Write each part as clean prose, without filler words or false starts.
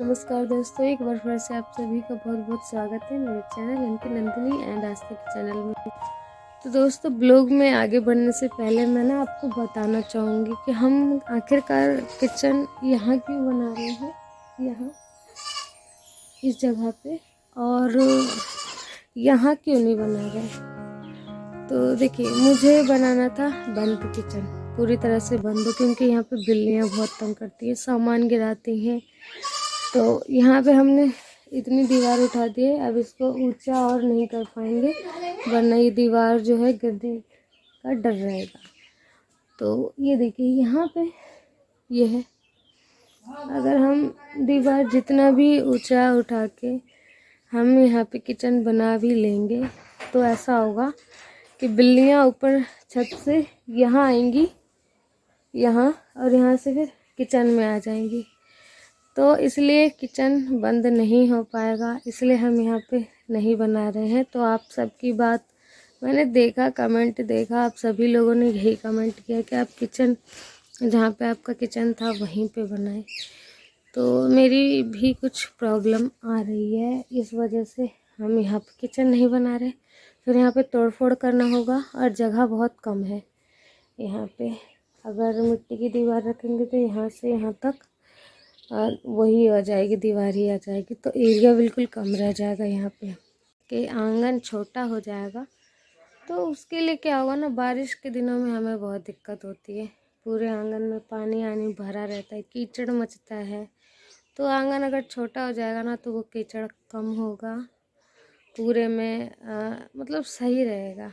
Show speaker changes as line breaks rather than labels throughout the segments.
नमस्कार दोस्तों, एक बार फिर से आप सभी का बहुत बहुत स्वागत है मेरे चैनल इनकी नंदिनी एंड आस्था के चैनल में। तो दोस्तों, ब्लॉग में आगे बढ़ने से पहले मैं ना आपको बताना चाहूँगी कि हम आखिरकार किचन यहाँ क्यों बना रहे हैं, यहाँ इस जगह पे, और यहाँ क्यों नहीं बना रहे। तो देखिए, मुझे बनाना था बंद किचन, पूरी तरह से बंद, क्योंकि यहाँ पे बिल्लियाँ बहुत तंग करती है, सामान गिराती हैं। तो यहाँ पे हमने इतनी दीवार उठा दी है, अब इसको ऊंचा और नहीं कर पाएंगे, वरना ये दीवार जो है गिरने का डर रहेगा। तो ये देखिए, यहाँ पे ये है, अगर हम दीवार जितना भी ऊंचा उठा के हम यहाँ पे किचन बना भी लेंगे तो ऐसा होगा कि बिल्लियाँ ऊपर छत से यहाँ आएंगी, यहाँ, और यहाँ से फिर किचन में आ जाएंगी। तो इसलिए किचन बंद नहीं हो पाएगा, इसलिए हम यहाँ पे नहीं बना रहे हैं। तो आप सबकी बात मैंने देखा, कमेंट देखा, आप सभी लोगों ने यही कमेंट किया कि आप किचन, जहाँ पे आपका किचन था वहीं पे बनाएं। तो मेरी भी कुछ प्रॉब्लम आ रही है, इस वजह से हम यहाँ पे किचन नहीं बना रहे। फिर यहाँ पे तोड़-फोड़ करना होगा और जगह बहुत कम है यहाँ पे। अगर मिट्टी की दीवार रखेंगे तो यहाँ से यहाँ तक वही आ जाएगी, दीवार ही आ जाएगी, तो एरिया बिल्कुल कम रह जाएगा यहाँ पे, कि आंगन छोटा हो जाएगा। तो उसके लिए क्या होगा ना, बारिश के दिनों में हमें बहुत दिक्कत होती है, पूरे आंगन में पानी आनी भरा रहता है, कीचड़ मचता है। तो आंगन अगर छोटा हो जाएगा ना तो वो कीचड़ कम होगा, पूरे में मतलब सही रहेगा,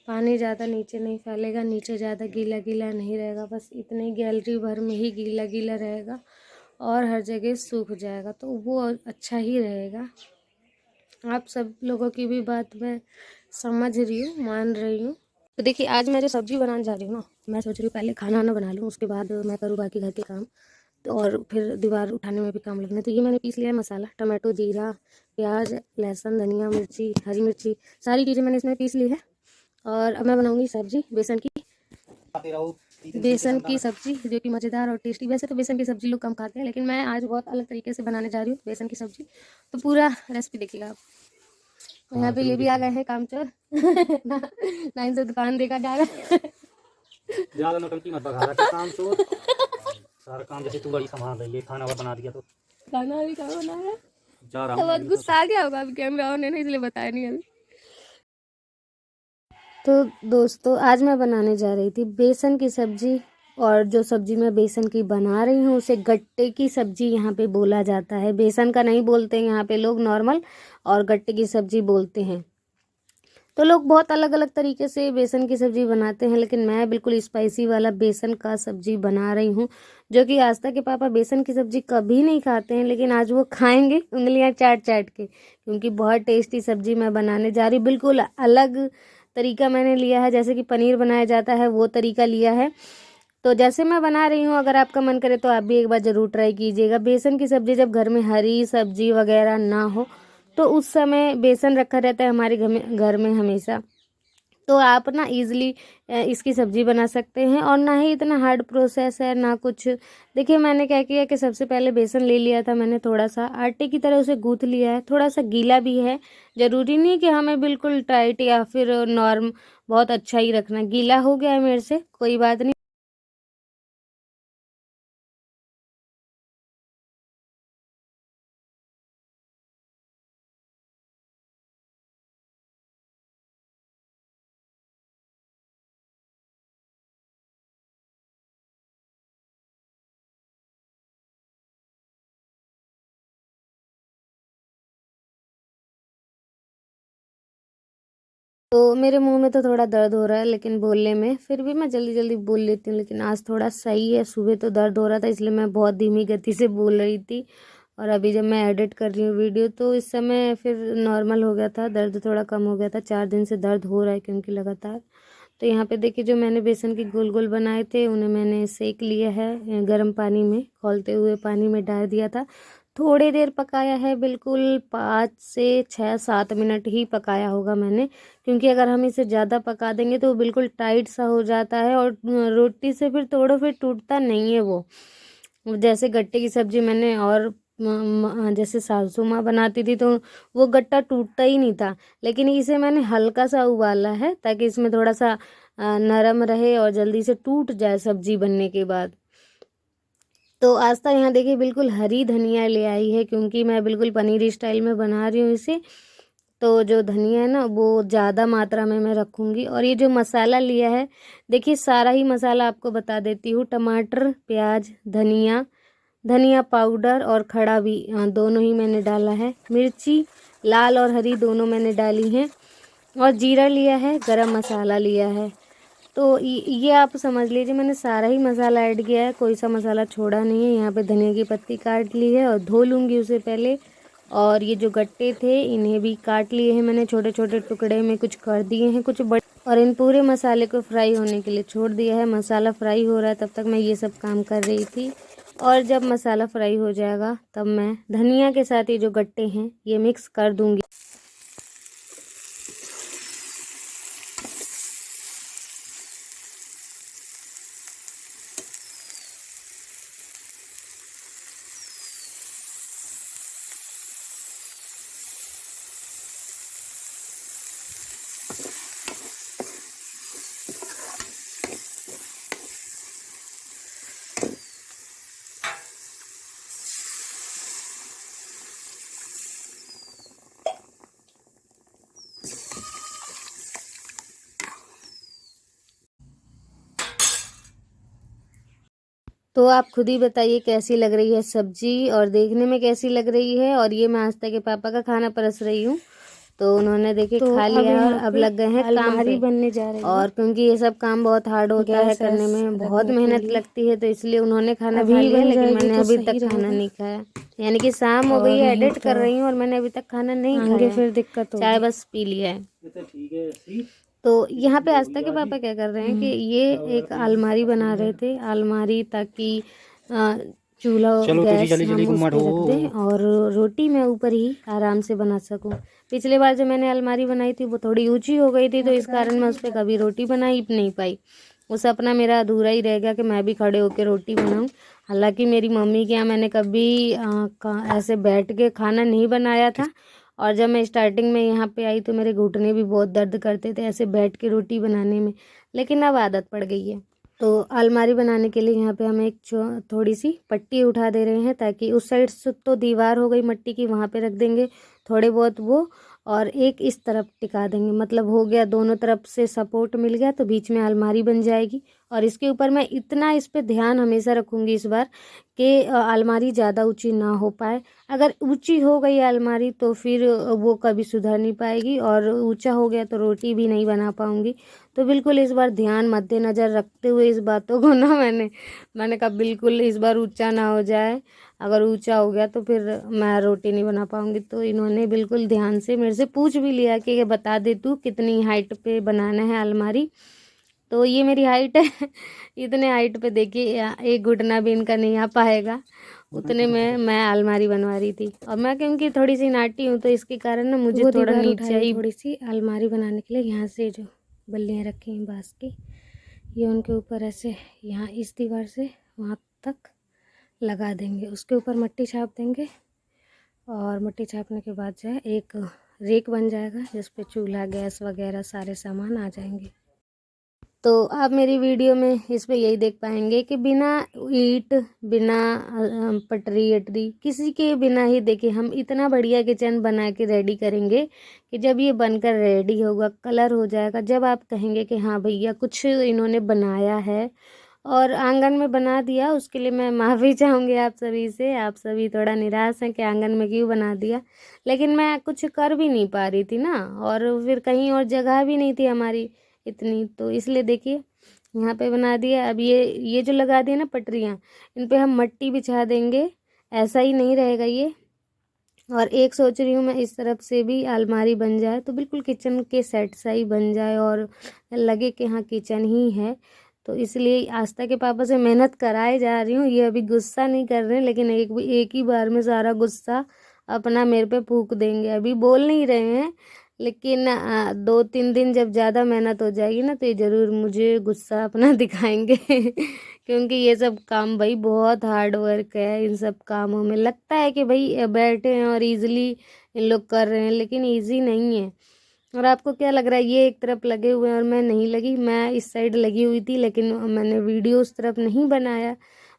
पानी ज़्यादा नीचे नहीं फैलेगा, नीचे ज़्यादा गीला गीला नहीं रहेगा, बस इतनी गैलरी भर में ही गीला गीला रहेगा और हर जगह सूख जाएगा, तो वो अच्छा ही रहेगा। आप सब लोगों की भी बात मैं समझ रही हूँ, मान रही हूँ। तो देखिए, आज मैं जो सब्ज़ी बनाने जा रही हूँ ना, मैं सोच रही हूँ पहले खाना वाना बना लूँ, उसके बाद मैं करूँ बाकी घर के काम, तो और फिर दीवार उठाने में भी काम लगना। तो ये मैंने पीस लिया है मसाला, टमाटो, जीरा, प्याज, लहसुन, धनिया, मिर्ची, हरी मिर्ची, सारी चीज़ें मैंने इसमें पीस ली है। और अब मैं बनाऊँगी सब्ज़ी बेसन की सब्ज़ी, जो कि मज़ेदार और टेस्टी। वैसे तो बेसन की सब्ज़ी लोग कम खाते हैं, लेकिन मैं आज बहुत अलग तरीके से बनाने जा रही हूँ बेसन की सब्ज़ी। तो पूरा रेसिपी देखिएगा आप। तो यहाँ पे ये भी आ गए हैं कामचोर ना इनसे दुकान देखा जा रहा है।
ज्यादा नौटंकी मत बघा रहा काम चोर। सारा काम जैसे तू बड़ी संभाल रही है, खाना और बना दिया तो
खाना भी कहाँ बना है,
जा रहा
तो
हूँ
बहुत
मैं
गुस्सा आ गया होगा, अभी कैमरा ऑन है ना, इसलिए बताया नहीं अभी। तो दोस्तों, आज मैं बनाने जा रही थी बेसन की सब्ज़ी, और जो सब्ज़ी मैं बेसन की बना रही हूँ उसे गट्टे की सब्ज़ी यहाँ पे बोला जाता है। बेसन का नहीं बोलते हैं यहाँ पे लोग, नॉर्मल, और गट्टे की सब्ज़ी बोलते हैं। तो लोग बहुत अलग अलग तरीके से बेसन की सब्ज़ी बनाते हैं, लेकिन मैं बिल्कुल स्पाइसी वाला बेसन का सब्ज़ी बना रही हूँ, जो कि आस्था के पापा बेसन की सब्ज़ी कभी नहीं खाते हैं, लेकिन आज वो खाएंगे उंगलियां चाट चाट के, क्योंकि बहुत टेस्टी सब्ज़ी मैं बनाने जा रही हूँ। बिल्कुल अलग तरीका मैंने लिया है, जैसे कि पनीर बनाया जाता है वो तरीका लिया है। तो जैसे मैं बना रही हूँ, अगर आपका मन करे तो आप भी एक बार ज़रूर ट्राई कीजिएगा। बेसन की सब्ज़ी, जब घर में हरी सब्ज़ी वगैरह ना हो तो उस समय बेसन रखा रहता है हमारे घर में हमेशा, तो आप ना इजीली इसकी सब्ज़ी बना सकते हैं, और ना ही इतना हार्ड प्रोसेस है ना कुछ। देखिए, मैंने क्या किया कि सबसे पहले बेसन ले लिया था मैंने, थोड़ा सा आटे की तरह उसे गूँथ लिया है, थोड़ा सा गीला भी है, ज़रूरी नहीं कि हमें बिल्कुल टाइट या फिर नॉर्म बहुत अच्छा ही रखना। गीला हो गया है मेरे से, कोई बात नहीं। तो मेरे मुंह में तो थोड़ा दर्द हो रहा है, लेकिन बोलने में फिर भी मैं जल्दी जल्दी बोल लेती हूँ, लेकिन आज थोड़ा सही है। सुबह तो दर्द हो रहा था, इसलिए मैं बहुत धीमी गति से बोल रही थी, और अभी जब मैं एडिट कर रही हूँ वीडियो तो इस समय फिर नॉर्मल हो गया था, दर्द थोड़ा कम हो गया था। 4 दिन से दर्द हो रहा है क्योंकि लगातार। तो यहाँ पे देखिए, जो मैंने बेसन के गोल गोल बनाए थे उन्हें मैंने सेक लिया है, गर्म पानी में, खौलते हुए पानी में डाल दिया था। थोड़ी देर पकाया है, बिल्कुल 5 से 6 7 मिनट ही पकाया होगा मैंने, क्योंकि अगर हम इसे ज़्यादा पका देंगे तो वो बिल्कुल टाइट सा हो जाता है, और रोटी से फिर तोड़ो फिर टूटता नहीं है वो, जैसे गट्टे की सब्ज़ी मैंने और जैसे सासू माँ बनाती थी तो वो गट्टा टूटता ही नहीं था, लेकिन इसे मैंने हल्का सा उबाला है ताकि इसमें थोड़ा सा नरम रहे और जल्दी से टूट जाए सब्जी बनने के बाद। तो आस्था यहाँ देखिए बिल्कुल हरी धनिया ले आई है, क्योंकि मैं बिल्कुल पनीर स्टाइल में बना रही हूँ इसे। तो जो धनिया है ना वो ज़्यादा मात्रा में मैं रखूँगी। और ये जो मसाला लिया है, देखिए सारा ही मसाला आपको बता देती हूँ। टमाटर, प्याज, धनिया, धनिया पाउडर और खड़ा भी दोनों ही मैंने डाला है। मिर्ची लाल और हरी दोनों मैंने डाली हैं। और जीरा लिया है, गरम मसाला लिया है। तो ये आप समझ लीजिए मैंने सारा ही मसाला ऐड किया है, कोई सा मसाला छोड़ा नहीं है। यहाँ पे धनिया की पत्ती काट ली है और धो लूँगी उसे पहले। और ये जो गट्टे थे इन्हें भी काट लिए हैं मैंने छोटे छोटे टुकड़े में, कुछ कर दिए हैं, कुछ बड़े। और इन पूरे मसाले को फ्राई होने के लिए छोड़ दिया है। मसाला फ्राई हो रहा है तब तक मैं ये सब काम कर रही थी। और जब मसाला फ्राई हो जाएगा तब मैं धनिया के साथ ये जो गट्टे हैं ये मिक्स कर दूँगी। तो आप खुद ही बताइए कैसी लग रही है सब्जी और देखने में कैसी लग रही है। और ये मैं आस्था के पापा का खाना परस रही हूँ। तो उन्होंने देखे खा लिया और अब लग गए हैं काम पे बनने जा रहे हैं। और क्योंकि ये सब काम बहुत हार्ड होता है करने में, बहुत मेहनत लगती है, तो इसलिए उन्होंने खाना खा लिया, लेकिन मैंने अभी तक खाना नहीं खाया। यानी कि शाम हो गई है, एडिट कर रही हूँ और मैंने अभी तक खाना नहीं खाया, फिर दिक्कत हो, चाय बस पी लिया है। तो यहाँ पे आस्था के पापा क्या कर रहे हैं कि ये एक अलमारी बना रहे थे, अलमारी, ताकि चूल्हा गैस हम उस पे रख दें और रोटी मैं ऊपर ही आराम से बना सकूं। पिछले बार जब मैंने अलमारी बनाई थी वो थोड़ी ऊंची हो गई थी, तो इस कारण मैं उस पर कभी रोटी बना ही नहीं पाई। वो सपना मेरा अधूरा ही रह गया कि मैं भी खड़े होकर रोटी बनाऊं। हालांकि मेरी मम्मी के यहाँ मैंने कभी ऐसे बैठ के खाना नहीं बनाया था। और जब मैं स्टार्टिंग में यहाँ पे आई तो मेरे घुटने भी बहुत दर्द करते थे ऐसे बैठ के रोटी बनाने में, लेकिन अब आदत पड़ गई है। तो अलमारी बनाने के लिए यहाँ पे हम एक थोड़ी सी पट्टी उठा दे रहे हैं, ताकि उस साइड से तो दीवार हो गई मिट्टी की, वहाँ पे रख देंगे थोड़े बहुत वो, और एक इस तरफ टिका देंगे। मतलब हो गया, दोनों तरफ से सपोर्ट मिल गया तो बीच में अलमारी बन जाएगी। और इसके ऊपर मैं इतना इस पे ध्यान हमेशा रखूँगी इस बार कि अलमारी ज़्यादा ऊंची ना हो पाए। अगर ऊंची हो गई अलमारी तो फिर वो कभी सुधर नहीं पाएगी, और ऊंचा हो गया तो रोटी भी नहीं बना पाऊँगी। तो बिल्कुल इस बार ध्यान मद्देनज़र रखते हुए इस बातों को ना मैंने कहा बिल्कुल इस बार ऊंचा ना हो जाए। अगर ऊंचा हो गया तो फिर मैं रोटी नहीं बना पाऊँगी। तो इन्होंने बिल्कुल ध्यान से मेरे से पूछ भी लिया कि ये बता दे तू कितनी हाइट पे बनाना है अलमारी। तो ये मेरी हाइट है इतने हाइट पे देखिए एक घुटना भी इनका नहीं आ पाएगा, उतने में मैं अलमारी बनवा रही थी। और मैं क्योंकि थोड़ी सी नाटी हूँ तो इसके कारण ना मुझे थोड़ा नीचे ही थोड़ी सी अलमारी बनाने के लिए यहाँ से जो बल्लियाँ रखी हैं बांस की, ये उनके ऊपर ऐसे यहाँ इस दीवार से वहाँ तक लगा देंगे। उसके ऊपर मिट्टी छाप देंगे और मिट्टी छापने के बाद जो है एक रेक बन जाएगा जिस पे चूल्हा गैस वगैरह सारे सामान आ जाएंगे। तो आप मेरी वीडियो में इसमें यही देख पाएंगे कि बिना ईंट, बिना पटरी अटरी किसी के बिना ही देखिए हम इतना बढ़िया किचन बना के रेडी करेंगे कि जब ये बनकर रेडी होगा, कलर हो जाएगा, जब आप कहेंगे कि हाँ भैया कुछ इन्होंने बनाया है। और आंगन में बना दिया, उसके लिए मैं माफ़ी चाहूँगी आप सभी से। आप सभी थोड़ा निराश हैं कि आंगन में क्यों बना दिया, लेकिन मैं कुछ कर भी नहीं पा रही थी ना, और फिर कहीं और जगह भी नहीं थी हमारी इतनी, तो इसलिए देखिए यहाँ पे बना दिया। अब ये जो लगा दिया ना पटरियाँ, इन पे हम मिट्टी बिछा देंगे, ऐसा ही नहीं रहेगा ये। और एक सोच रही हूँ मैं इस तरफ से भी अलमारी बन जाए तो बिल्कुल किचन के सेट सा ही बन जाए और लगे कि हाँ किचन ही है। तो इसलिए आस्था के पापा से मेहनत कराए जा रही हूँ। ये अभी गुस्सा नहीं कर रहे हैं, लेकिन एक ही बार में सारा गुस्सा अपना मेरे पे फूंक देंगे। अभी बोल नहीं रहे हैं, लेकिन 2-3 दिन जब ज़्यादा मेहनत हो जाएगी ना तो ये ज़रूर मुझे गुस्सा अपना दिखाएंगे क्योंकि ये सब काम भाई बहुत हार्ड वर्क है। इन सब कामों में लगता है कि भाई बैठे हैं और इजीली इन लोग कर रहे हैं, लेकिन इजी नहीं है। और आपको क्या लग रहा है ये एक तरफ लगे हुए हैं और मैं नहीं लगी? मैं इस साइड लगी हुई थी, लेकिन मैंने वीडियो उस तरफ नहीं बनाया।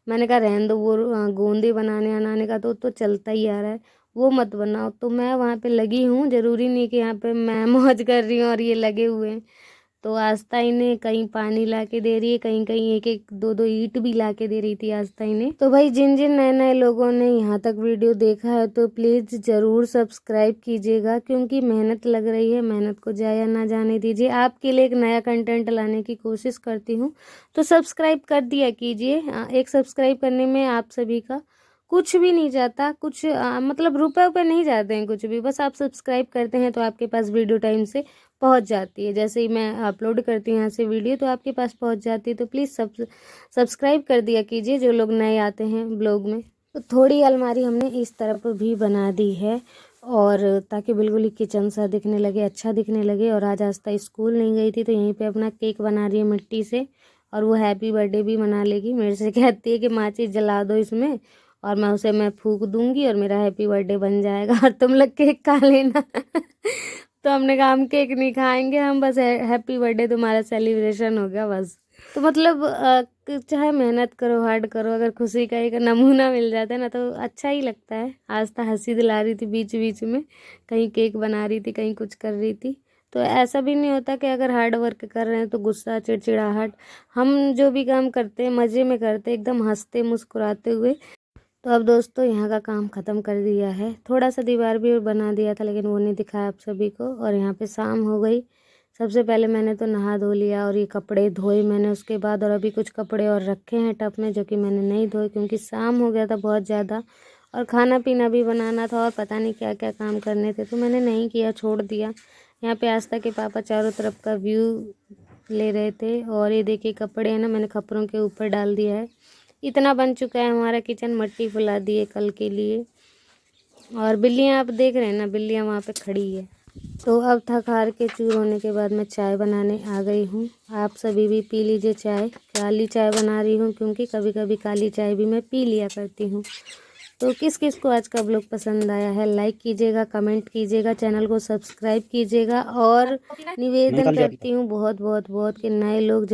मैंने कहा रहने दो, वो गोंदे बनाने अनाने का तो चलता ही आ रहा है, वो मत बनाओ। तो मैं वहाँ पे लगी हूँ, ज़रूरी नहीं कि यहाँ पे मैं मौज कर रही हूँ और ये लगे हुए हैं। तो आस्था इन्हें कहीं पानी ला के दे रही है, कहीं कहीं एक एक दो दो ईंट भी ला के दे रही थी आस्था इन्हें। तो भाई जिन जिन नए नए लोगों ने यहाँ तक वीडियो देखा है तो प्लीज़ ज़रूर सब्सक्राइब कीजिएगा, क्योंकि मेहनत लग रही है, मेहनत को जाया ना जाने दीजिए। आपके लिए एक नया कंटेंट लाने की कोशिश करती हूँ, तो सब्सक्राइब कर दिया कीजिए। एक सब्सक्राइब करने में आप सभी का कुछ भी नहीं जाता, कुछ मतलब रुपए नहीं जाते हैं कुछ भी, बस आप सब्सक्राइब करते हैं तो आपके पास वीडियो टाइम से पहुंच जाती है। जैसे ही मैं अपलोड करती हूँ यहाँ से वीडियो तो आपके पास पहुंच जाती है। तो प्लीज़ सब्सक्राइब कर दिया कीजिए जो लोग नए आते हैं ब्लॉग में। तो थोड़ी अलमारी हमने इस तरफ भी बना दी है, और ताकि बिल्कुल ही किचन सा दिखने लगे, अच्छा दिखने लगे। और आज आस्था स्कूल नहीं गई थी तो यहीं पे अपना केक बना रही है मिट्टी से, और वो हैप्पी बर्थडे भी मना लेगी। मेरे से कहती है कि माचिस जला दो इसमें, और मैं फूंक दूंगी और मेरा हैप्पी बर्थडे बन जाएगा और तुम लोग केक खा लेना। तो हमने कहा हम केक नहीं खाएंगे, हम बस हैप्पी बर्थडे तुम्हारा सेलिब्रेशन हो गया बस। तो मतलब चाहे मेहनत करो, हार्ड करो, अगर खुशी का एक नमूना मिल जाता है ना तो अच्छा ही लगता है। आज तो हंसी दिला रही थी बीच बीच में, कहीं केक बना रही थी, कहीं कुछ कर रही थी। तो ऐसा भी नहीं होता कि अगर हार्ड वर्क कर रहे हैं तो गुस्सा चिड़चिड़ाहट, हम जो भी काम करते हैं मज़े में करते हैं, एकदम हंसते मुस्कुराते हुए। तो अब दोस्तों यहाँ का काम ख़त्म कर दिया है, थोड़ा सा दीवार भी बना दिया था लेकिन वो नहीं दिखाया आप सभी को। और यहाँ पे शाम हो गई। सबसे पहले मैंने तो नहा धो लिया और ये कपड़े धोए मैंने उसके बाद, और अभी कुछ कपड़े और रखे हैं टब में जो कि मैंने नहीं धोए क्योंकि शाम हो गया था बहुत ज़्यादा, और खाना पीना भी बनाना था और पता नहीं क्या क्या काम करने थे तो मैंने नहीं किया, छोड़ दिया। यहाँ पे आस्था के पापा चारों तरफ का व्यू ले रहे थे, और ये देखिए कपड़े हैं ना, मैंने कपड़ों के ऊपर डाल दिया है। इतना बन चुका है हमारा किचन, मट्टी फुला दी है कल के लिए। और बिल्लियाँ आप देख रहे हैं ना, बिल्लियाँ वहाँ पे खड़ी है। तो अब थक हार के चूर होने के बाद मैं चाय बनाने आ गई हूँ। आप सभी भी पी लीजिए चाय। काली चाय बना रही हूँ क्योंकि कभी कभी काली चाय भी मैं पी लिया करती हूँ। तो किस किस को आज का ब्लॉग पसंद आया है लाइक कीजिएगा, कमेंट कीजिएगा, चैनल को सब्सक्राइब कीजिएगा। और निवेदन करती हूँ बहुत बहुत बहुत कि नए लोग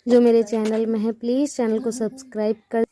जो मेरे चैनल में हैं प्लीज़ चैनल को सब्सक्राइब कर